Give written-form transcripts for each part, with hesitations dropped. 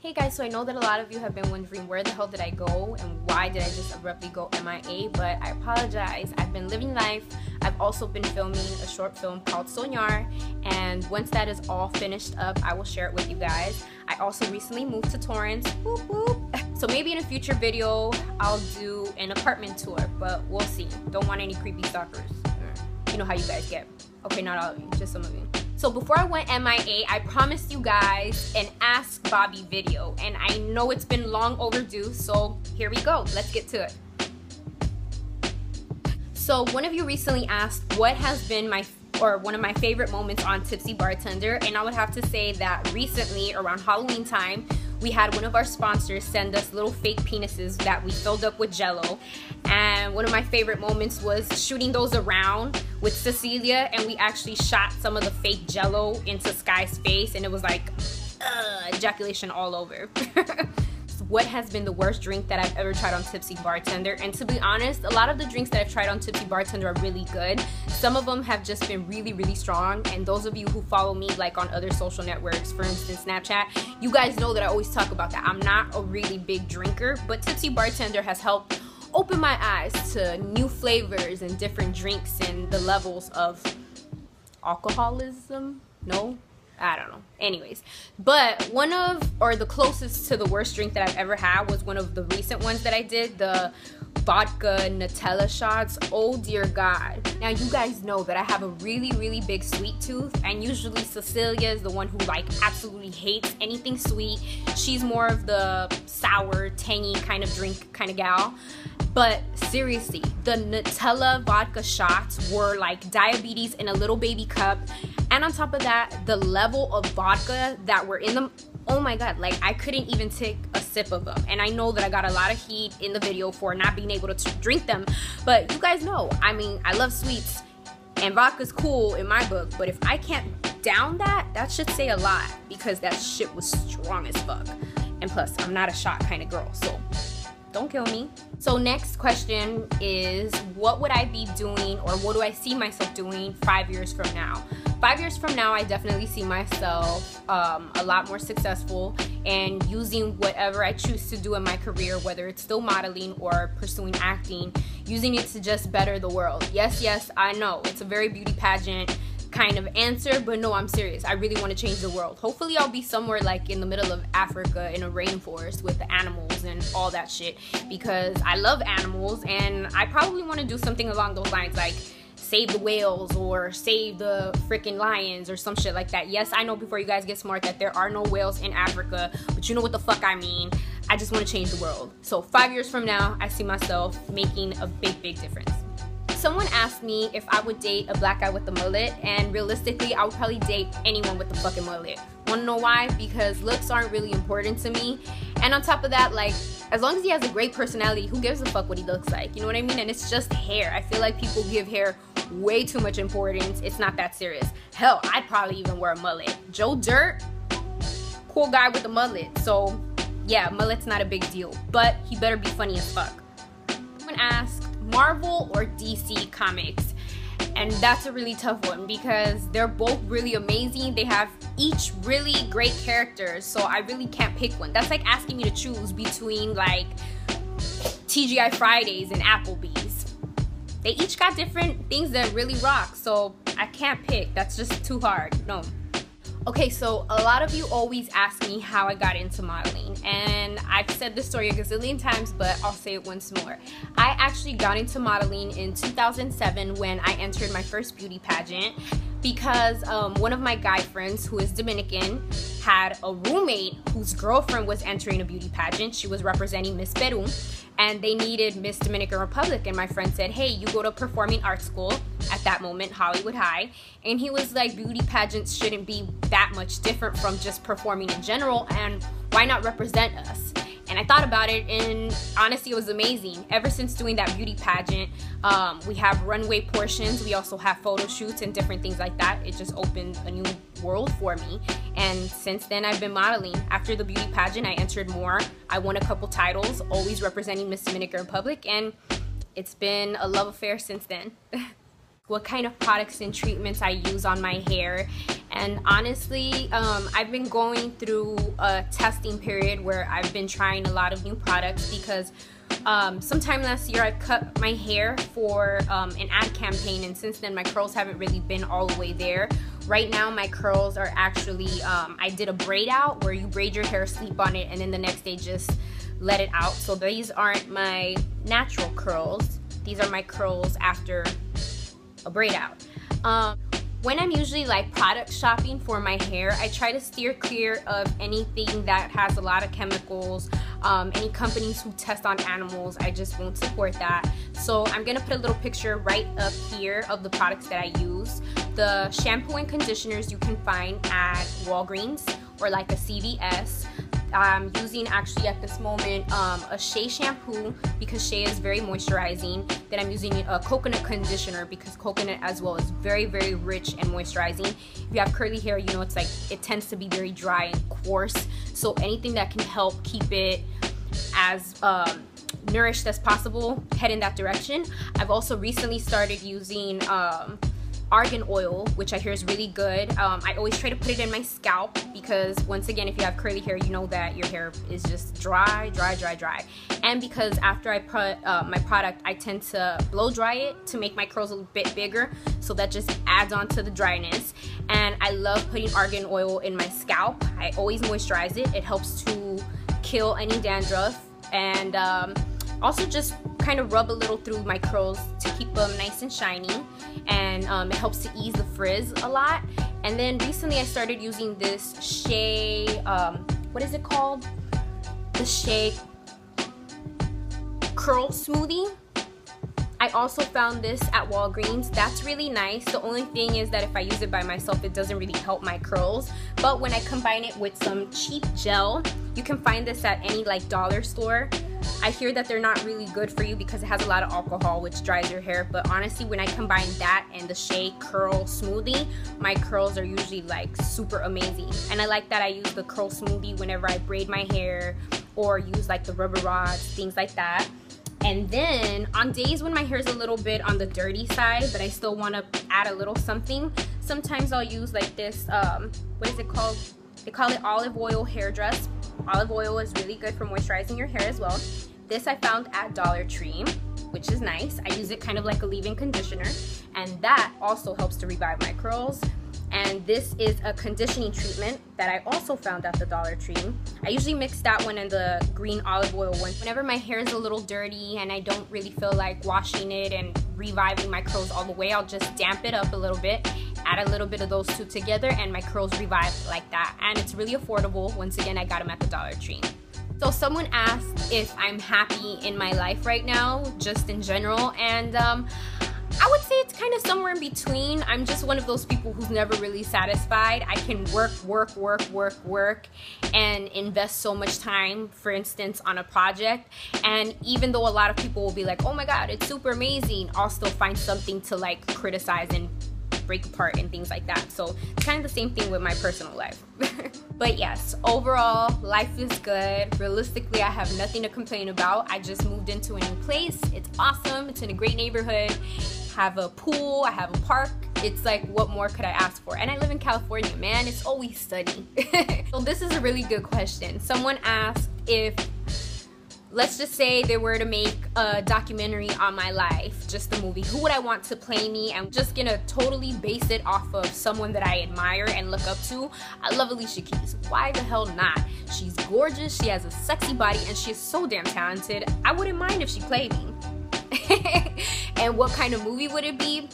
Hey guys, so I know that a lot of you have been wondering where the hell did I go and why did I just abruptly go MIA, but I apologize. I've been living life. I've also been filming a short film called Soñar, and once that is all finished up, I will share it with you guys. I also recently moved to Torrance. Whoop, whoop. So maybe in a future video, I'll do an apartment tour, but we'll see. Don't want any creepy stalkers. You know how you guys get. Okay, not all of you, just some of you. So before I went MIA, I promised you guys an Ask BOBBi video, and I know it's been long overdue, so here we go. Let's get to it. So one of you recently asked what has been one of my favorite moments on Tipsy Bartender, and I would have to say that recently around Halloween time, we had one of our sponsors send us little fake penises that we filled up with Jello, and one of my favorite moments was shooting those around with Cecilia, and we actually shot some of the fake Jello into Sky's face, and it was like ejaculation all over. What has been the worst drink that I've ever tried on Tipsy Bartender? And to be honest, a lot of the drinks that I've tried on Tipsy Bartender are really good. Some of them have just been really, really strong. And those of you who follow me like on other social networks, for instance Snapchat, you guys know that I always talk about that. I'm not a really big drinker, but Tipsy Bartender has helped open my eyes to new flavors and different drinks and the levels of alcoholism. No? I don't know. Anyways, but the closest to the worst drink that I've ever had was one of the recent ones that I did, the vodka Nutella shots. Oh dear God. Now you guys know that I have a really, really big sweet tooth, and usually Cecilia is the one who like absolutely hates anything sweet. She's more of the sour, tangy kind of drink kind of gal. But seriously, the Nutella vodka shots were like diabetes in a little baby cup. And on top of that, the level of vodka that were in them, oh my God, like I couldn't even take a sip of them. And I know that I got a lot of heat in the video for not being able to drink them. But you guys know, I mean, I love sweets and vodka's cool in my book. But if I can't down that, that should say a lot, because that shit was strong as fuck. And plus, I'm not a shot kind of girl, so don't kill me. So next question is, what would I be doing, or what do I see myself doing 5 years from now? 5 years from now, I definitely see myself a lot more successful and using whatever I choose to do in my career, whether it's still modeling or pursuing acting, using it to just better the world. Yes, I know it's a very beauty pageant kind of answer, but no, I'm serious. I really want to change the world. Hopefully I'll be somewhere like in the middle of Africa in a rainforest with the animals and all that shit, because I love animals, and I probably want to do something along those lines, like save the whales or save the freaking lions or some shit like that. Yes, I know, before you guys get smart, that there are no whales in Africa, but you know what the fuck I mean. I just want to change the world. So 5 years from now, I see myself making a big, big difference. Someone asked me if I would date a black guy with a mullet, and realistically, I would probably date anyone with a fucking mullet. Wanna know why? Because looks aren't really important to me. And on top of that, like, as long as he has a great personality, who gives a fuck what he looks like? You know what I mean? And it's just hair. I feel like people give hair way too much importance. It's not that serious. Hell, I'd probably even wear a mullet. Joe Dirt, cool guy with a mullet. So yeah, mullet's not a big deal, but he better be funny as fuck. Someone asked, Marvel or DC Comics? And that's a really tough one, because they're both really amazing. They have each really great characters, so I really can't pick one. That's like asking me to choose between like TGI Fridays and Applebee's. They each got different things that really rock, so I can't pick. That's just too hard. No. Okay, so a lot of you always ask me how I got into modeling, and I've said this story a gazillion times, but I'll say it once more. I actually got into modeling in 2007 when I entered my first beauty pageant, because one of my guy friends, who is Dominican, had a roommate whose girlfriend was entering a beauty pageant. She was representing Miss Peru, and they needed Miss Dominican Republic, and my friend said, hey, you go to performing arts school, at that moment Hollywood High, and he was like, beauty pageants shouldn't be that much different from just performing in general, and why not represent us? And I thought about it, and honestly, it was amazing. Ever since doing that beauty pageant, we have runway portions, we also have photo shoots and different things like that. It just opened a new world for me, and since then I've been modeling. After the beauty pageant, I entered more. I won a couple titles, always representing Miss Dominican Republic, and it's been a love affair since then. What kind of products and treatments I use on my hair And honestly, I've been going through a testing period where I've been trying a lot of new products because sometime last year I cut my hair for an ad campaign, and since then my curls haven't really been all the way there. Right now my curls are actually, I did a braid out where you braid your hair, sleep on it, and then the next day just let it out. So these aren't my natural curls. These are my curls after a braid out. When I'm usually like product shopping for my hair, I try to steer clear of anything that has a lot of chemicals, any companies who test on animals. I just won't support that. So I'm gonna put a little picture right up here of the products that I use. The shampoo and conditioners you can find at Walgreens or like a CVS. I'm using actually at this moment a shea shampoo because shea is very moisturizing. Then I'm using a coconut conditioner because coconut as well is very, very rich and moisturizing. If you have curly hair, you know it's like it tends to be very dry and coarse. So anything that can help keep it as nourished as possible, head in that direction. I've also recently started using argan oil, which I hear is really good. I always try to put it in my scalp because once again, if you have curly hair, you know that your hair is just dry. And because after I put my product, I tend to blow dry it to make my curls a little bit bigger, so that just adds on to the dryness. And I love putting argan oil in my scalp. I always moisturize it. It helps to kill any dandruff, and also just kind of rub a little through my curls to keep them nice and shiny, and it helps to ease the frizz a lot. And then recently I started using this shea, what is it called? The shea curl smoothie. I also found this at Walgreens. That's really nice. The only thing is that if I use it by myself, it doesn't really help my curls. But when I combine it with some cheap gel, you can find this at any like dollar store. I hear that they're not really good for you because it has a lot of alcohol, which dries your hair. But honestly, when I combine that and the shea curl smoothie, my curls are usually like super amazing. And I like that I use the curl smoothie whenever I braid my hair or use like the rubber rods, things like that. And then on days when my hair is a little bit on the dirty side, but I still want to add a little something, sometimes I'll use like this, what is it called? They call it olive oil hair dress. Olive oil is really good for moisturizing your hair as well. This I found at Dollar Tree, which is nice. I use it kind of like a leave-in conditioner, and that also helps to revive my curls. And this is a conditioning treatment that I also found at the Dollar Tree. I usually mix that one and the green olive oil one. Whenever my hair is a little dirty and I don't really feel like washing it and reviving my curls all the way, I'll just damp it up a little bit, add a little bit of those two together, and my curls revive like that. And it's really affordable. Once again, I got them at the Dollar Tree. So someone asked if I'm happy in my life right now, just in general, and I would say it's kind of somewhere in between. I'm just one of those people who's never really satisfied. I can work and invest so much time, for instance, on a project, and even though a lot of people will be like, oh my god, it's super amazing, I'll still find something to like criticize and break apart and things like that. So it's kind of the same thing with my personal life. But yes, overall, life is good. Realistically, I have nothing to complain about. I just moved into a new place. It's awesome. It's in a great neighborhood. Have a pool, I have a park. It's like, what more could I ask for? And I live in California, man. It's always sunny. So this is a really good question. Someone asked if, let's just say they were to make a documentary on my life, just a movie, who would I want to play me? I'm just gonna totally base it off of someone that I admire and look up to. I love Alicia Keys. Why the hell not? She's gorgeous, she has a sexy body, and she is so damn talented. I wouldn't mind if she played me. And what kind of movie would it be?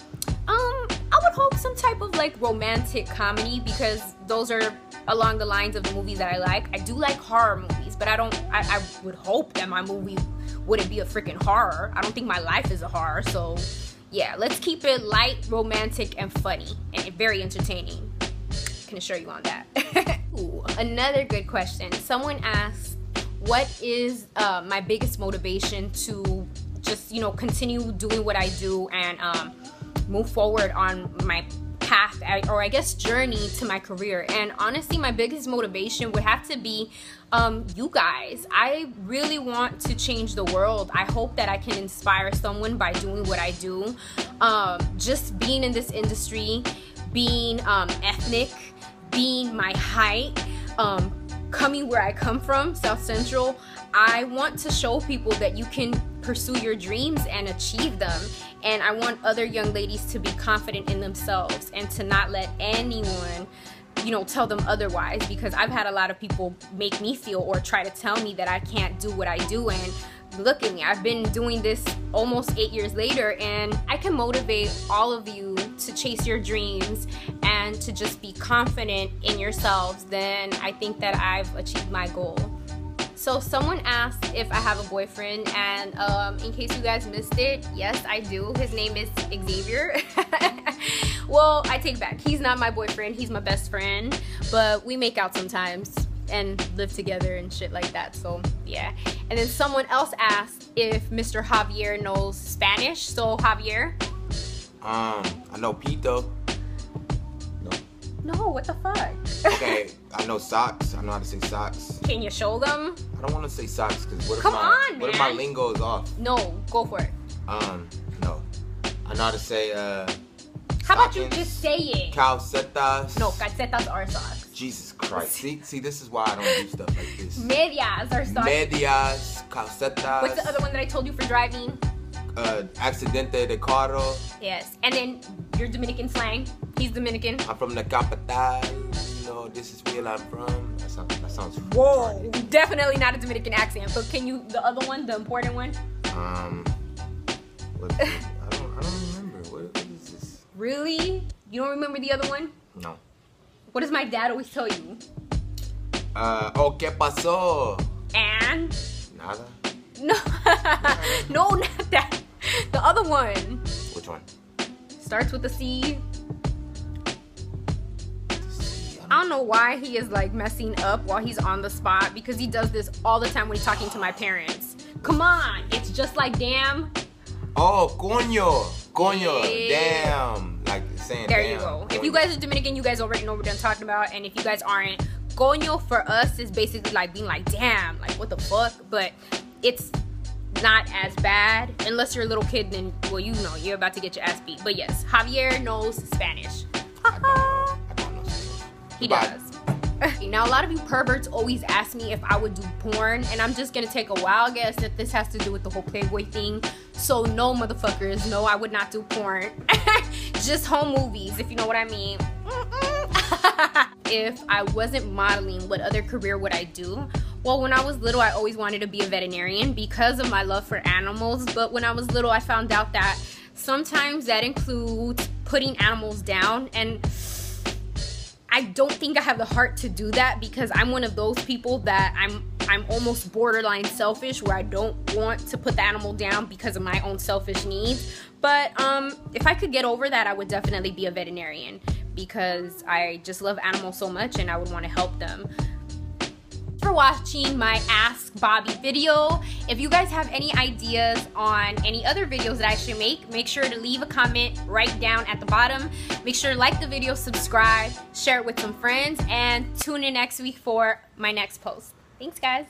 I would hope some type of like romantic comedy, because those are along the lines of the movies that I like. I do like horror movies, but I would hope that my movie wouldn't be a freaking horror. I don't think my life is a horror, so yeah, let's keep it light, romantic, and funny, and very entertaining. Can assure you on that. Ooh, another good question. Someone asked, what is my biggest motivation to just, you know, continue doing what I do and move forward on my path, or I guess journey to my career? And honestly, my biggest motivation would have to be you guys. I really want to change the world. I hope that I can inspire someone by doing what I do. Just being in this industry, being ethnic, being my height, coming where I come from, South Central, I want to show people that you can pursue your dreams and achieve them. And I want other young ladies to be confident in themselves and to not let anyone, you know, tell them otherwise, because I've had a lot of people make me feel or try to tell me that I can't do what I do. And look at me, I've been doing this almost 8 years later, and I can motivate all of you to chase your dreams and to just be confident in yourselves. Then I think that I've achieved my goal. So someone asked if I have a boyfriend, and in case you guys missed it, yes, I do. His name is Xavier. Well, I take back. He's not my boyfriend. He's my best friend, but we make out sometimes and live together and shit like that. So yeah. And then someone else asked if Mr. Javier knows Spanish. So Javier, I know Pito. no, what the fuck? Okay, I know socks. I know how to say socks. Can you show them? I don't want to say socks because what if my lingo is off? No, go for it. No. I know how to say how about you just say it? Calcetas. No, calcetas are socks. Jesus Christ. See, this is why I don't do stuff like this. Medias are socks. Medias, calcetas. What's the other one that I told you for driving? Accidente de carro. Yes. And then your Dominican slang. He's Dominican. I'm from the capital. You know, this is where I'm from. That sounds whoa. retarded. Definitely not a Dominican accent. But can you, the other one, the important one? What is it? I don't remember. What is this? Really? You don't remember the other one? No. What does my dad always tell you? Oh, ¿qué pasó? And? Nada. No. No, not that. The other one. Which one? Starts with a C. I don't know why he is like messing up while he's on the spot, because he does this all the time when he's talking to my parents. Come on, it's just like damn. Oh, coño. Coño. Yeah. Damn. Like saying there damn. You go. Coño. If you guys are Dominican, you guys already know what I'm talking about. And if you guys aren't, coño for us is basically like being like damn, like what the fuck. But it's not as bad unless you're a little kid, then well, you know you're about to get your ass beat. But yes, Javier knows Spanish. I don't know Spanish. He does. Now a lot of you perverts always ask me if I would do porn, and I'm just gonna take a wild guess that this has to do with the whole Playboy thing. So no, motherfuckers, no, I would not do porn. Just home movies, if you know what I mean. If I wasn't modeling, what other career would I do? Well, when I was little, I always wanted to be a veterinarian because of my love for animals. But when I was little, I found out that sometimes that includes putting animals down, and I don't think I have the heart to do that, because I'm one of those people that I'm almost borderline selfish, where I don't want to put the animal down because of my own selfish needs. But if I could get over that, I would definitely be a veterinarian, because I just love animals so much and I would want to help them. For watching my Ask BOBBi video. If you guys have any ideas on any other videos that I should make sure to leave a comment right down at the bottom. Make sure to like the video, subscribe, share it with some friends, and tune in next week for my next post. Thanks, guys.